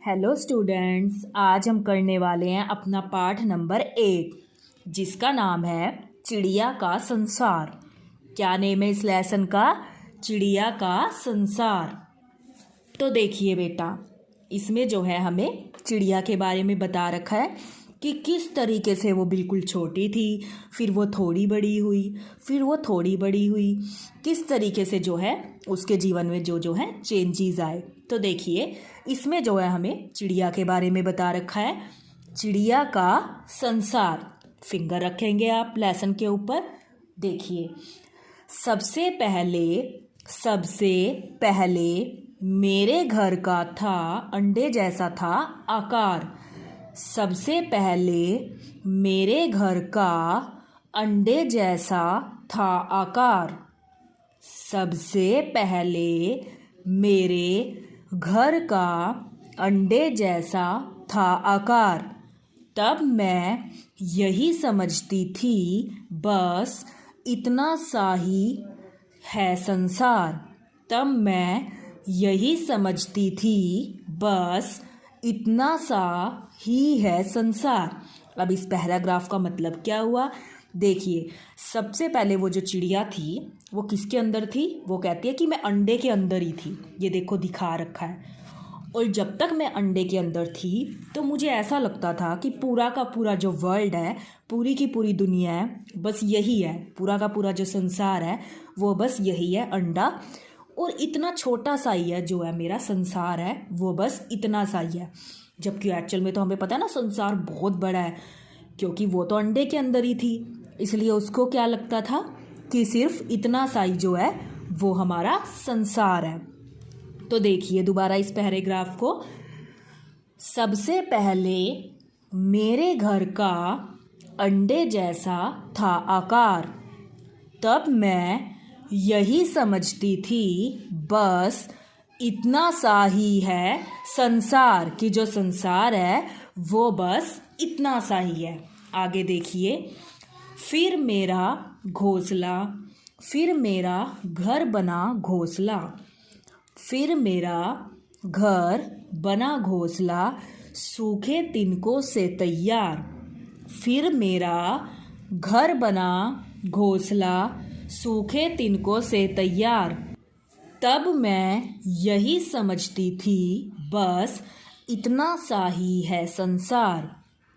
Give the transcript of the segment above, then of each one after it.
Hello students, आज हम करने वाले हैं अपना पाठ नंबर 8 जिसका नाम है चिड़िया का संसार। क्या नेम है इस लेसन का? चिड़िया का संसार। तो देखिए बेटा, इसमें जो है हमें चिड़िया के बारे में बता रखा है कि किस तरीके से वो बिल्कुल छोटी थी, फिर वो थोड़ी बड़ी हुई, फिर वो थोड़ी बड़ी हुई, किस तरीके से जो है उसके जीवन में जो है चेंजेस आए। तो देखिए, इसमें जो है हमें चिड़िया के बारे में बता रखा है, चिड़िया का संसार। फिंगर रखेंगे आप लेसन के ऊपर। देखिए, सबसे पहले मेरे घर का था अंडे जैसा था आकार। सबसे पहले मेरे घर का अंडे जैसा था आकार। सबसे पहले मेरे घर का अंडे जैसा था आकार। तब मैं यही समझती थी बस इतना सा ही है संसार। तब मैं यही समझती थी बस इतना सा ही है संसार। अब इस पैराग्राफ का मतलब क्या हुआ? देखिए, सबसे पहले वो जो चिड़िया थी वो किसके अंदर थी? वो कहती है कि मैं अंडे के अंदर ही थी। ये देखो दिखा रखा है। और जब तक मैं अंडे के अंदर थी तो मुझे ऐसा लगता था कि पूरा का पूरा जो वर्ल्ड है, पूरी की पूरी दुनिया है, बस यही है। पूरा का पूरा जो संसार है वो बस यही है, अंडा। और इतना छोटा सा ही है जो है मेरा संसार है, वो बस इतना सा ही है। जबकि एक्चुअल में तो हमें पता है ना, संसार बहुत बड़ा है, क्योंकि वो तो अंडे के अंदर ही थी। इसलिए उसको क्या लगता था कि सिर्फ इतना सा ही जो है वो हमारा संसार है। तो देखिए दोबारा इस पैराग्राफ को। सबसे पहले मेरे घर का अंडे जैसा था आकार। तब मैं यही समझती थी बस इतना सा ही है संसार, कि जो संसार है वो बस इतना सा ही है। आगे देखिए, फिर मेरा घर बना घोंसला। फिर मेरा घर बना घोंसला सूखे तिनकों से तैयार। फिर मेरा घर बना घोंसला सूखे तिनकों से तैयार। तब मैं यही समझती थी बस इतना सा ही है संसार।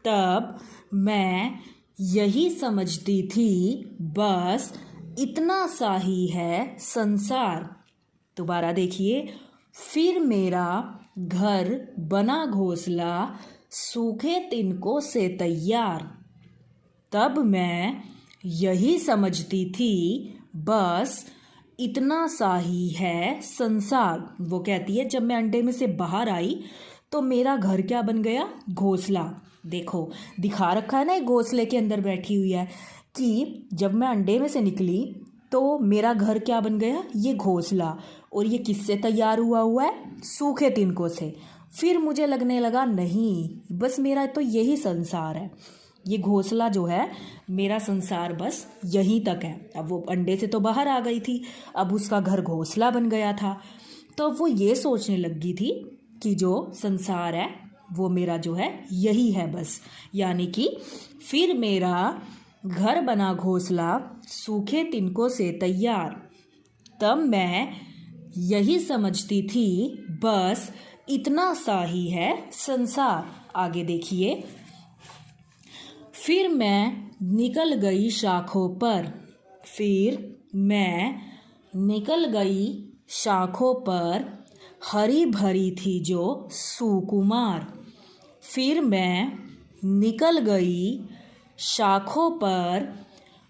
तब मैं यही समझती थी बस इतना सा ही है संसार। दोबारा देखिए, फिर मेरा घर बना घोंसला सूखे तिनकों से तैयार। तब मैं यही समझती थी बस इतना सा ही है संसार। वो कहती है जब मैं अंडे में से बाहर आई तो मेरा घर क्या बन गया? घोंसला। देखो दिखा रखा है ना, एक घोंसले के अंदर बैठी हुई है, कि जब मैं अंडे में से निकली तो मेरा घर क्या बन गया? ये घोंसला। और ये किससे तैयार हुआ है? सूखे तिनकों से। फिर मुझे लगने लगा नहीं, बस मेरा तो यही संसार है, ये घोंसला जो है मेरा संसार बस यहीं तक है। अब वो अंडे से तो बाहर आ गई थी, अब उसका घर घोंसला बन गया था। तो वो ये सोचने लगी थी कि जो संसार है वो मेरा जो है यही है बस। यानी कि फिर मेरा घर बना घोंसला सूखे तिनकों से तैयार। तब मैं यही समझती थी बस इतना सा ही है संसार। आगे देखिए, फिर मैं निकल गई शाखों पर। फिर मैं निकल गई शाखों पर, हरी भरी थी जो सुकुमार। फिर मैं निकल गई शाखों पर,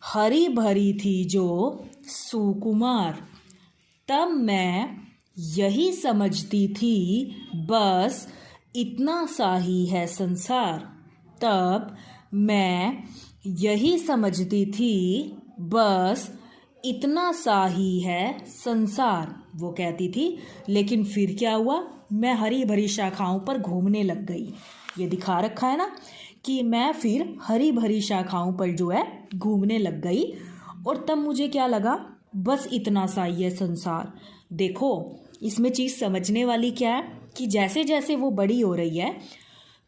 हरी भरी थी जो सुकुमार। तब मैं यही समझती थी बस इतना सा ही है संसार। तब मैं यही समझती थी बस इतना सा ही है संसार। वो कहती थी, लेकिन फिर क्या हुआ? मैं हरी भरी शाखाओं पर घूमने लग गई। ये दिखा रखा है ना कि मैं फिर हरी भरी शाखाओं पर जो है घूमने लग गई। और तब मुझे क्या लगा? बस इतना सा ही है संसार। देखो इसमें चीज़ समझने वाली क्या है कि जैसे जैसे वो बड़ी हो रही है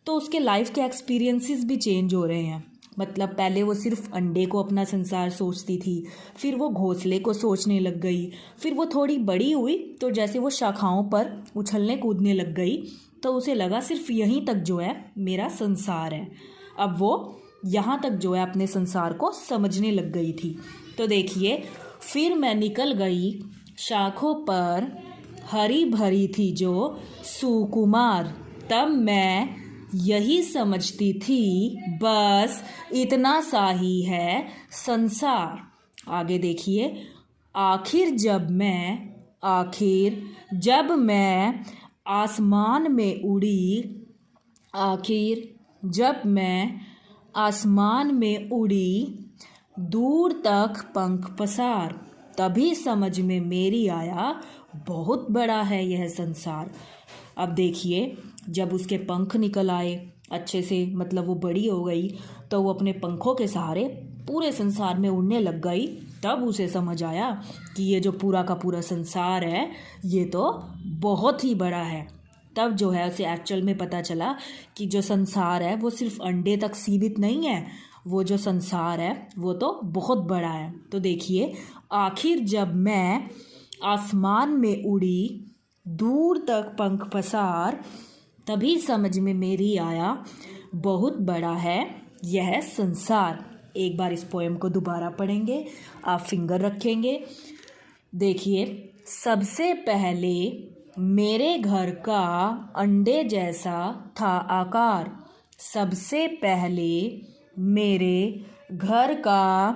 तो उसके लाइफ के एक्सपीरियंसेस भी चेंज हो रहे हैं। मतलब पहले वो सिर्फ अंडे को अपना संसार सोचती थी, फिर वो घोंसले को सोचने लग गई, फिर वो थोड़ी बड़ी हुई तो जैसे वो शाखाओं पर उछलने कूदने लग गई तो उसे लगा सिर्फ यहीं तक जो है मेरा संसार है। अब वो यहाँ तक जो है अपने संसार को समझने लग गई थी। तो देखिए, फिर मैं निकल गई शाखों पर, हरी भरी थी जो सुकुमार, तब मैं यही समझती थी बस इतना सा ही है संसार। आगे देखिए, आखिर जब मैं आसमान में उड़ी, आखिर जब मैं आसमान में उड़ी, दूर तक पंख पसार, तभी समझ में मेरी आया बहुत बड़ा है यह संसार। अब देखिए, जब उसके पंख निकल आए अच्छे से, मतलब वो बड़ी हो गई, तो वो अपने पंखों के सहारे पूरे संसार में उड़ने लग गई। तब उसे समझ आया कि ये जो पूरा का पूरा संसार है ये तो बहुत ही बड़ा है। तब जो है उसे एक्चुअल में पता चला कि जो संसार है वो सिर्फ अंडे तक सीमित नहीं है, वो जो संसार है वो तो बहुत बड़ा है। तो देखिए, आखिर जब मैं आसमान में उड़ी, दूर तक पंख पसार, तभी समझ में मेरी आया बहुत बड़ा है यह संसार। एक बार इस पोएम को दोबारा पढ़ेंगे, आप फिंगर रखेंगे। देखिए, सबसे पहले मेरे घर का अंडे जैसा था आकार, सबसे पहले मेरे घर का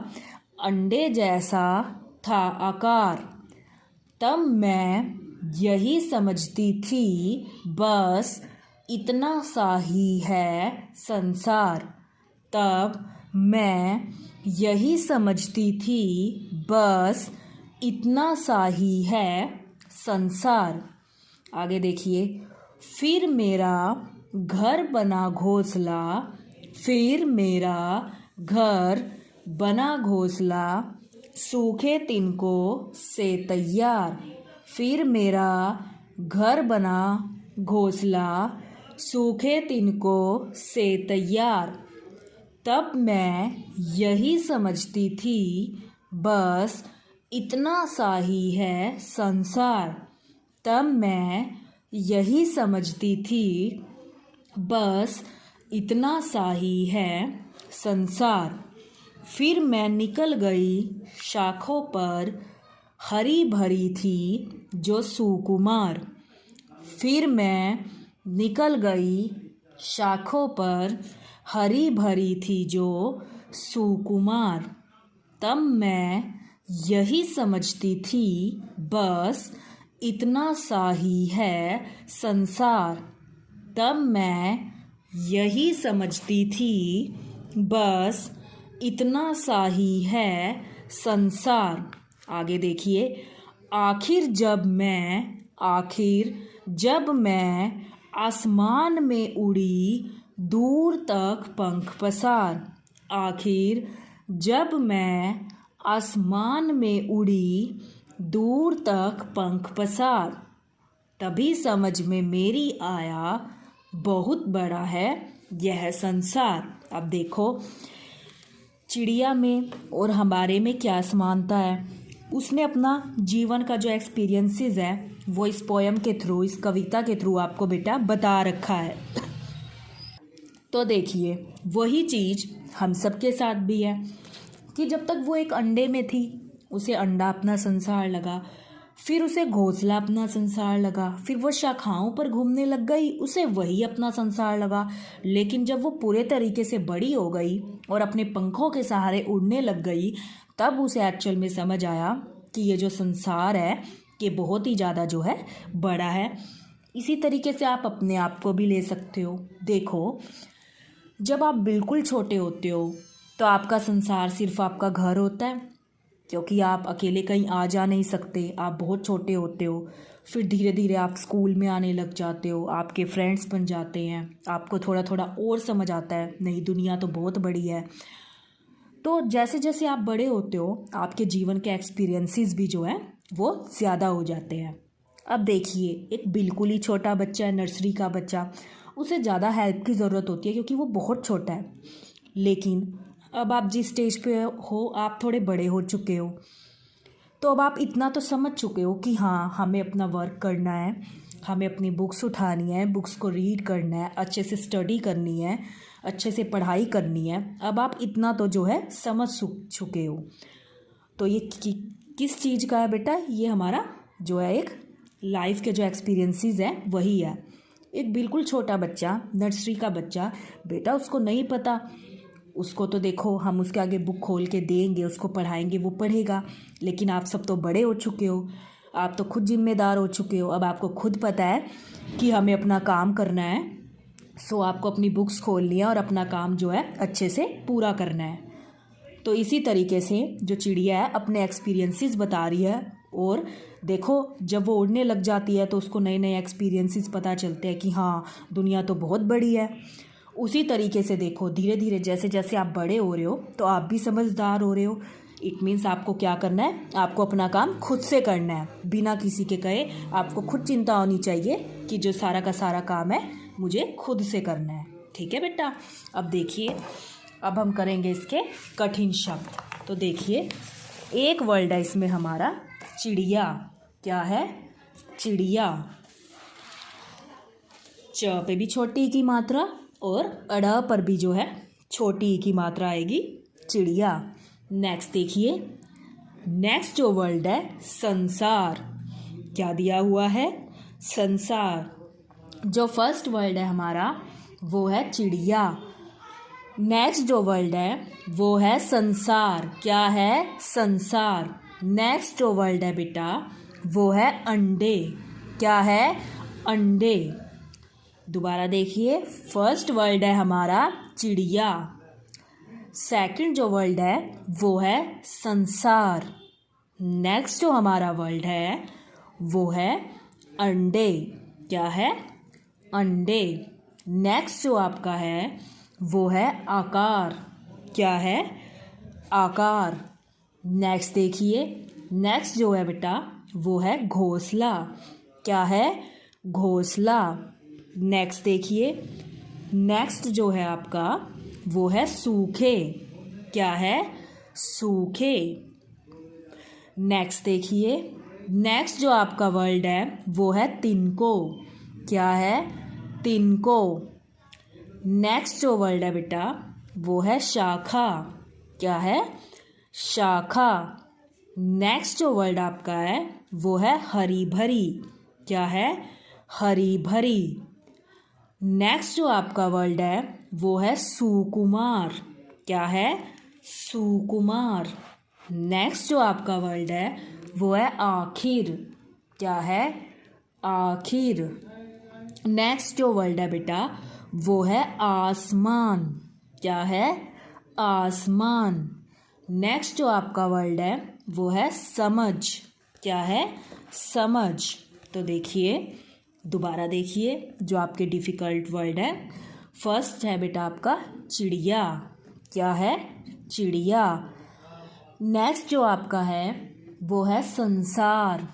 अंडे जैसा था आकार, तब मैं यही समझती थी बस इतना सा ही है संसार, तब मैं यही समझती थी बस इतना सा ही है संसार। आगे देखिए, फिर मेरा घर बना घोंसला, फिर मेरा घर बना घोंसला, सूखे तिनकों से तैयार, फिर मेरा घर बना घोंसला, सूखे तिनकों से तैयार, तब मैं यही समझती थी बस इतना सा ही है संसार, तब मैं यही समझती थी बस इतना सा ही है संसार। फिर मैं निकल गई शाखों पर, हरी भरी थी जो सुकुमार, फिर मैं निकल गई शाखों पर, हरी भरी थी जो सुकुमार, तब मैं यही समझती थी बस इतना सा ही है संसार, तब मैं यही समझती थी बस इतना सा ही है संसार। आगे देखिए, आखिर जब मैं आसमान में उड़ी, दूर तक पंख पसार, आखिर जब मैं आसमान में उड़ी, दूर तक पंख पसार, तभी समझ में मेरी आया बहुत बड़ा है यह संसार। अब देखो, चिड़िया में और हमारे में क्या समानता है। उसने अपना जीवन का जो एक्सपीरियंसेस है वो इस पोएम के थ्रू, इस कविता के थ्रू आपको बेटा बता रखा है। तो देखिए, वही चीज़ हम सबके साथ भी है कि जब तक वो एक अंडे में थी, उसे अंडा अपना संसार लगा, फिर उसे घोंसला अपना संसार लगा, फिर वो शाखाओं पर घूमने लग गई, उसे वही अपना संसार लगा। लेकिन जब वो पूरे तरीके से बड़ी हो गई और अपने पंखों के सहारे उड़ने लग गई, तब उसे एक्चुअल में समझ आया कि ये जो संसार है ये बहुत ही ज़्यादा जो है बड़ा है। इसी तरीके से आप अपने आप को भी ले सकते हो। देखो, जब आप बिल्कुल छोटे होते हो तो आपका संसार सिर्फ आपका घर होता है, क्योंकि आप अकेले कहीं आ जा नहीं सकते, आप बहुत छोटे होते हो। फिर धीरे धीरे आप स्कूल में आने लग जाते हो, आपके फ्रेंड्स बन जाते हैं, आपको थोड़ा थोड़ा और समझ आता है नई दुनिया तो बहुत बड़ी है। तो जैसे जैसे आप बड़े होते हो, आपके जीवन के एक्सपीरियंसेस भी जो है वो ज़्यादा हो जाते हैं। अब देखिए, एक बिल्कुल ही छोटा बच्चा है, नर्सरी का बच्चा, उसे ज़्यादा हेल्प की ज़रूरत होती है क्योंकि वो बहुत छोटा है। लेकिन अब आप जिस स्टेज पे हो, आप थोड़े बड़े हो चुके हो, तो अब आप इतना तो समझ चुके हो कि हाँ, हमें अपना वर्क करना है, हमें अपनी बुक्स उठानी है, बुक्स को रीड करना है, अच्छे से स्टडी करनी है, अच्छे से पढ़ाई करनी है। अब आप इतना तो जो है समझ चुके हो। तो ये किस चीज़ का है बेटा? ये हमारा जो है एक लाइफ के जो एक्सपीरियंसेस हैं वही है। एक बिल्कुल छोटा बच्चा, नर्सरी का बच्चा, बेटा उसको नहीं पता, उसको तो देखो हम उसके आगे बुक खोल के देंगे, उसको पढ़ाएंगे, वो पढ़ेगा। लेकिन आप सब तो बड़े हो चुके हो, आप तो खुद जिम्मेदार हो चुके हो। अब आपको खुद पता है कि हमें अपना काम करना है, सो आपको अपनी बुक्स खोलनी है और अपना काम जो है अच्छे से पूरा करना है। तो इसी तरीके से जो चिड़िया है अपने एक्सपीरियंसेस बता रही है। और देखो, जब वो उड़ने लग जाती है तो उसको नए नए एक्सपीरियंसेस पता चलते हैं कि हाँ, दुनिया तो बहुत बड़ी है। उसी तरीके से देखो, धीरे धीरे जैसे जैसे आप बड़े हो रहे हो तो आप भी समझदार हो रहे हो। इट मीन्स आपको क्या करना है? आपको अपना काम खुद से करना है, बिना किसी के कहे। आपको खुद चिंता होनी चाहिए कि जो सारा का सारा काम है मुझे खुद से करना है। ठीक है बेटा? अब देखिए, अब हम करेंगे इसके कठिन शब्द। तो देखिए, एक वर्ड है इसमें हमारा चिड़िया। क्या है? चिड़िया। च पे भी छोटी ई की मात्रा और अड़ पर भी जो है छोटी ई की मात्रा आएगी, चिड़िया। नेक्स्ट देखिए, नेक्स्ट जो वर्ड है संसार। क्या दिया हुआ है? संसार। जो फर्स्ट वर्ड है हमारा वो है चिड़िया। नेक्स्ट जो वर्ड है वो है संसार। क्या है? संसार। नेक्स्ट जो वर्ड है बेटा वो है अंडे। क्या है? अंडे। दोबारा देखिए, फर्स्ट वर्ड है हमारा चिड़िया, सेकंड जो वर्ड है वो है संसार, नेक्स्ट जो हमारा वर्ड है वो है अंडे। क्या है? अंडे। नेक्स्ट जो आपका है वो है आकार। क्या है? आकार। नेक्स्ट देखिए, नेक्स्ट जो है बेटा वो है घोंसला। क्या है? घोंसला। नेक्स्ट देखिए, नेक्स्ट जो है आपका वो है सूखे। क्या है? सूखे। नेक्स्ट देखिए, नेक्स्ट जो आपका वर्ड है वो है तिनको। क्या है? तिनको। नेक्स्ट जो वर्ड है बेटा वो है शाखा। क्या है? शाखा। नेक्स्ट जो वर्ड आपका है वो है हरी भरी। क्या है? हरी भरी। नेक्स्ट जो आपका वर्ड है वो है सुकुमार। क्या है? सुकुमार। नेक्स्ट जो आपका वर्ड है वो है आखिर। क्या है? आखिर। नेक्स्ट जो वर्ड है बेटा वो है आसमान। क्या है? आसमान। नेक्स्ट जो आपका वर्ड है वो है समझ। क्या है? समझ। तो देखिए, दोबारा देखिए जो आपके डिफ़िकल्ट वर्ड है। फर्स्ट है बेटा आपका चिड़िया। क्या है? चिड़िया। नेक्स्ट जो आपका है वो है संसार।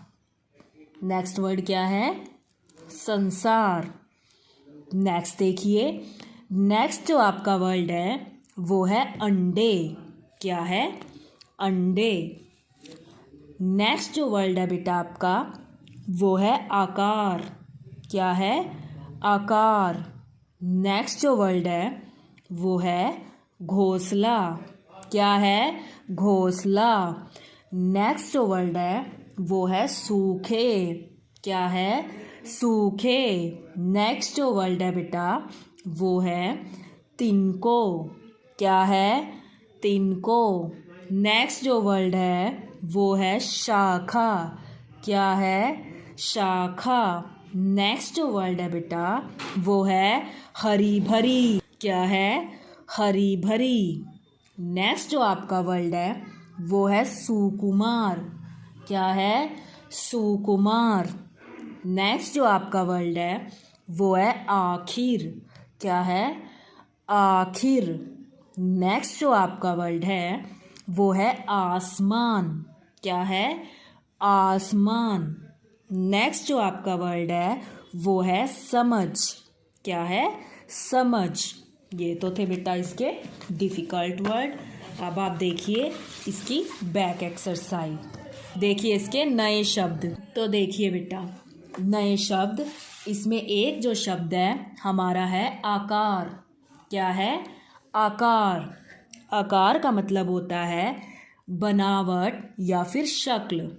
नेक्स्ट वर्ड क्या है? संसार। नेक्स्ट देखिए, नेक्स्ट जो आपका वर्ड है वो है अंडे। क्या है? अंडे। नेक्स्ट जो वर्ड है बेटा आपका वो है आकार। क्या है? आकार। नेक्स्ट जो वर्ड है वो है घोंसला। क्या है? घोंसला। नेक्स्ट जो वर्ड है वो है सूखे। क्या है? सूखे। नेक्स्ट जो वर्ड है बेटा वो है तिनको। क्या है? तिनको। नेक्स्ट जो वर्ड है वो है शाखा। क्या है? शाखा। नेक्स्ट जो वर्ड है बेटा वो है हरी भरी। क्या है? हरी भरी। नेक्स्ट जो आपका वर्ड है वो है सुकुमार। क्या है? सुकुमार। नेक्स्ट जो आपका वर्ड है वो है आखिर। क्या है? आखिर। नेक्स्ट जो आपका वर्ड है वो है आसमान। क्या है? आसमान। नेक्स्ट जो आपका वर्ड है वो है समझ। क्या है? समझ। ये तो थे बेटा इसके डिफ़िकल्ट वर्ड। अब आप देखिए इसकी बैक एक्सरसाइज। देखिए इसके नए शब्द। तो देखिए बेटा नए शब्द, इसमें एक जो शब्द है हमारा है आकार। क्या है? आकार। आकार का मतलब होता है बनावट या फिर शक्ल।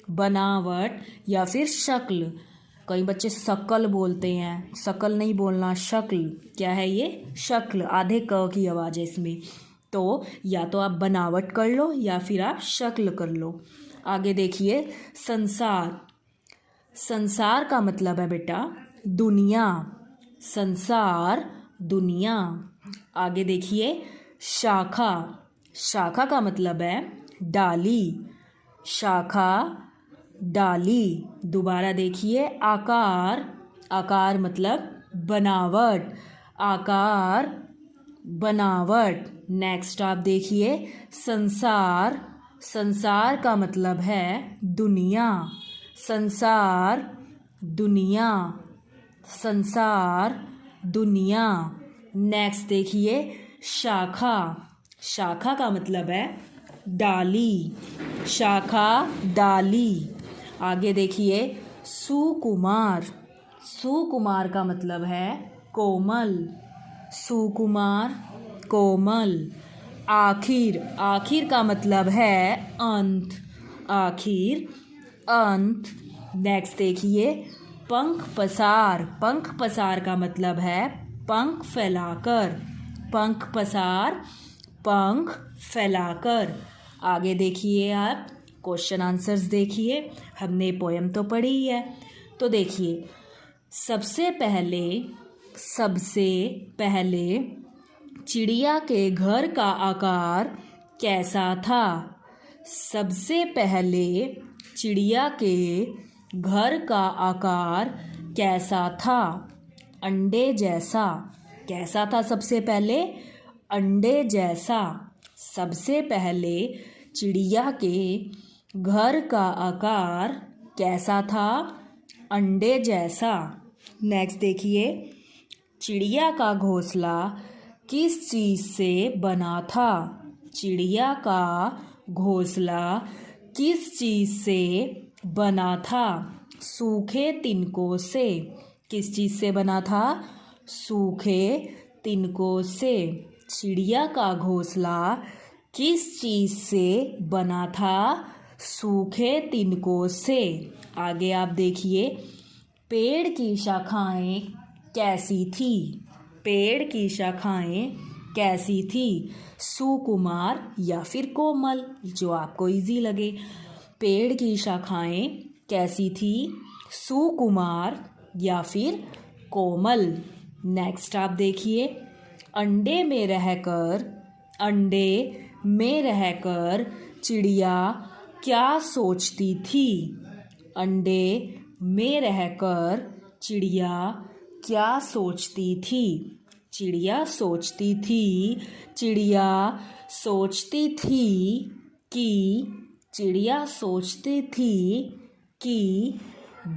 बनावट या फिर शक्ल। कई बच्चे शकल बोलते हैं, शकल नहीं बोलना, शक्ल। क्या है ये? शक्ल। आधे क की आवाज़ है इसमें। तो या तो आप बनावट कर लो या फिर आप शक्ल कर लो। आगे देखिए संसार। संसार का मतलब है बेटा दुनिया। संसार दुनिया। आगे देखिए शाखा। शाखा का मतलब है डाली। शाखा डाली। दोबारा देखिए आकार। आकार मतलब बनावट। आकार बनावट। नेक्स्ट आप देखिए संसार। संसार का मतलब है दुनिया। संसार दुनिया। संसार दुनिया। नेक्स्ट देखिए शाखा। शाखा का मतलब है डाली। शाखा डाली। आगे देखिए सुकुमार। सुकुमार का मतलब है कोमल। सुकुमार कोमल। आखिर। आखिर का मतलब है अंत। आखिर अंत। नेक्स्ट देखिए पंख पसार। पंख पसार का मतलब है पंख फैलाकर। पंख पसार पंख फैलाकर। आगे देखिए आप क्वेश्चन आंसर्स देखिए। हमने पोएम तो पढ़ी ही है। तो देखिए सबसे पहले चिड़िया के घर का आकार कैसा था? सबसे पहले चिड़िया के घर का आकार कैसा था? अंडे जैसा। कैसा था सबसे पहले? अंडे जैसा। सबसे पहले चिड़िया के घर का आकार कैसा था? अंडे जैसा। नेक्स्ट देखिए चिड़िया का घोंसला किस चीज़ से बना था? चिड़िया का घोंसला किस चीज़ से बना था? सूखे तिनकों से। किस चीज़ से बना था? सूखे तिनकों से। चिड़िया का घोंसला किस चीज़ से बना था? सूखे तिनकों से। आगे आप देखिए पेड़ की शाखाएं कैसी थी? पेड़ की शाखाएं कैसी थी? सुकुमार या फिर कोमल, जो आपको इजी लगे। पेड़ की शाखाएं कैसी थी? सुकुमार या फिर कोमल। नेक्स्ट आप देखिए अंडे में रहकर चिड़िया क्या सोचती थी? अंडे में रहकर चिड़िया क्या सोचती थी? चिड़िया सोचती थी कि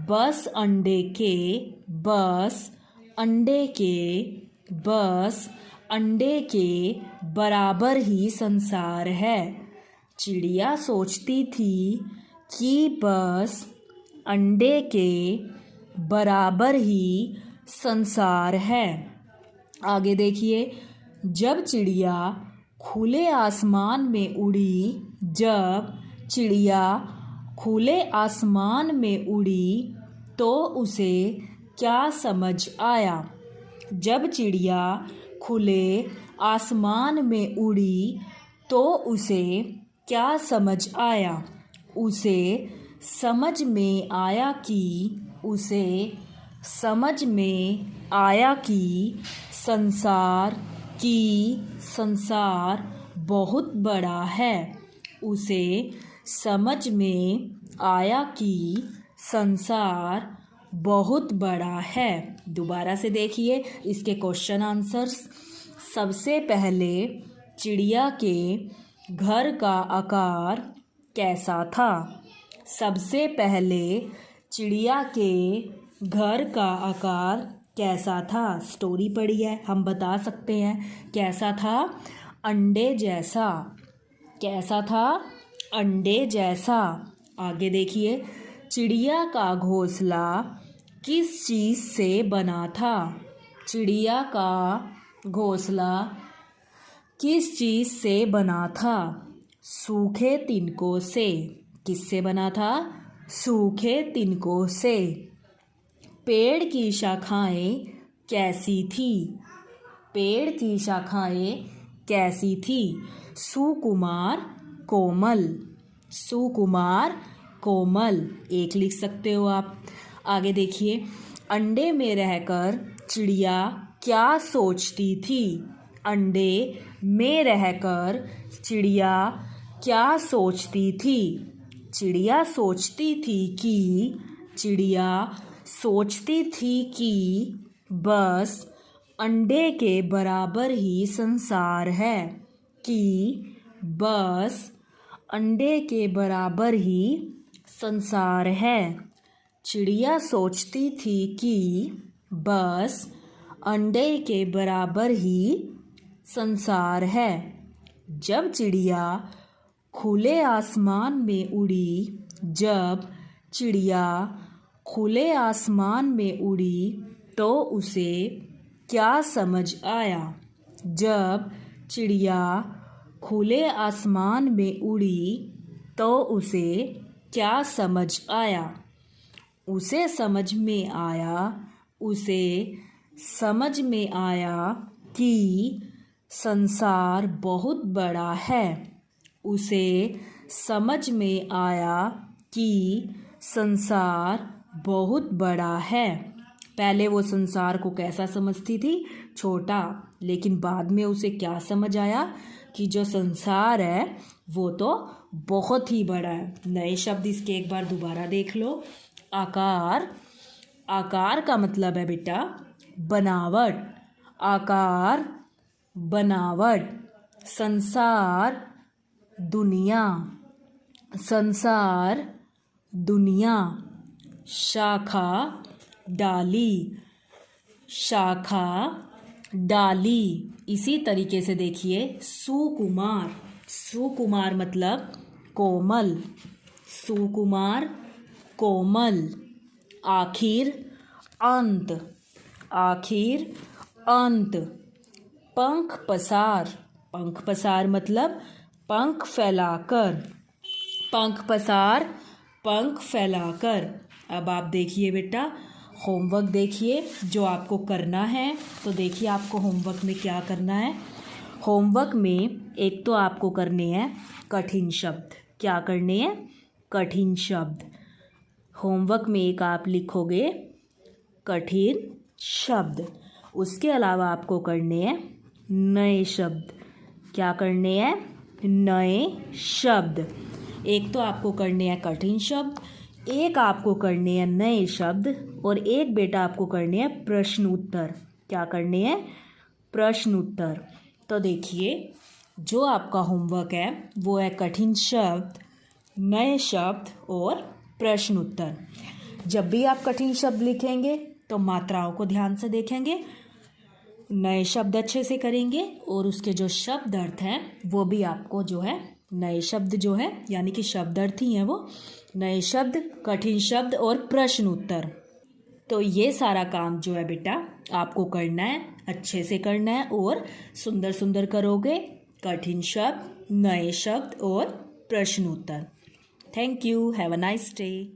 बस अंडे के बराबर ही संसार है। चिड़िया सोचती थी कि बस अंडे के बराबर ही संसार है। आगे देखिए जब चिड़िया खुले आसमान में उड़ी तो उसे क्या समझ आया? जब चिड़िया खुले आसमान में उड़ी तो उसे क्या समझ आया? उसे समझ में आया कि संसार बहुत बड़ा है। उसे समझ में आया कि संसार बहुत बड़ा है। दोबारा से देखिए इसके क्वेश्चन आंसर्स। सबसे पहले चिड़िया के घर का आकार कैसा था? सबसे पहले चिड़िया के घर का आकार कैसा था? स्टोरी पढ़ी है, हम बता सकते हैं कैसा था। अंडे जैसा। कैसा था? अंडे जैसा। आगे देखिए, चिड़िया का घोंसला किस चीज़ से बना था? चिड़िया का घोंसला किस चीज़ से बना था? सूखे तिनकों से। किससे बना था? सूखे तिनकों से। पेड़ की शाखाएं कैसी थी? पेड़ की शाखाएं कैसी थी? सुकुमार कोमल। सुकुमार कोमल। एक लिख सकते हो आप। आगे देखिए, अंडे में रहकर चिड़िया क्या सोचती थी? अंडे में रहकर चिड़िया क्या सोचती थी? चिड़िया सोचती थी कि बस अंडे के बराबर ही संसार है। कि बस अंडे के बराबर ही संसार है। चिड़िया सोचती थी कि बस अंडे के बराबर ही संसार है। जब चिड़िया खुले आसमान में उड़ी, जब चिड़िया खुले आसमान में उड़ी तो उसे क्या समझ आया? जब चिड़िया खुले आसमान में उड़ी तो उसे क्या समझ आया? उसे समझ में आया कि संसार बहुत बड़ा है। उसे समझ में आया कि संसार बहुत बड़ा है। पहले वो संसार को कैसा समझती थी? छोटा। लेकिन बाद में उसे क्या समझ आया कि जो संसार है वो तो बहुत ही बड़ा है। नए शब्द इसके एक बार दोबारा देख लो। आकार। आकार का मतलब है बेटा बनावट। आकार, बनावट। संसार, दुनिया। संसार, दुनिया। शाखा, डाली। शाखा, डाली। इसी तरीके से देखिए, सुकुमार। सुकुमार मतलब कोमल। सुकुमार, कोमल। आखिर, अंत। आखिर, अंत। पंख पसार। पंख पसार मतलब पंख फैलाकर। पंख पसार, पंख फैलाकर। अब आप देखिए बेटा, होमवर्क देखिए जो आपको करना है। तो देखिए आपको होमवर्क में क्या करना है। होमवर्क में एक तो आपको करने हैं कठिन शब्द। क्या करने हैं? कठिन शब्द। होमवर्क में एक आप लिखोगे कठिन शब्द। उसके अलावा आपको करने हैं नए शब्द। क्या करने हैं? नए शब्द। एक तो आपको करने हैं कठिन शब्द, एक आपको करने हैं नए शब्द, और एक बेटा आपको करने हैं प्रश्न उत्तर। क्या करने हैं? प्रश्न उत्तर। तो देखिए, जो आपका होमवर्क है वो है कठिन शब्द, नए शब्द और प्रश्न उत्तर। जब भी आप कठिन शब्द लिखेंगे तो मात्राओं को ध्यान से देखेंगे, नए शब्द अच्छे से करेंगे, और उसके जो शब्द अर्थ हैं वो भी आपको जो है नए शब्द जो है यानी कि शब्द अर्थ ही हैं वो नए शब्द, कठिन शब्द और प्रश्न उत्तर। तो ये सारा काम जो है बेटा आपको करना है, अच्छे से करना है, और सुंदर सुंदर करोगे कठिन शब्द, नए शब्द और प्रश्न उत्तर। Thank you. Have a nice day.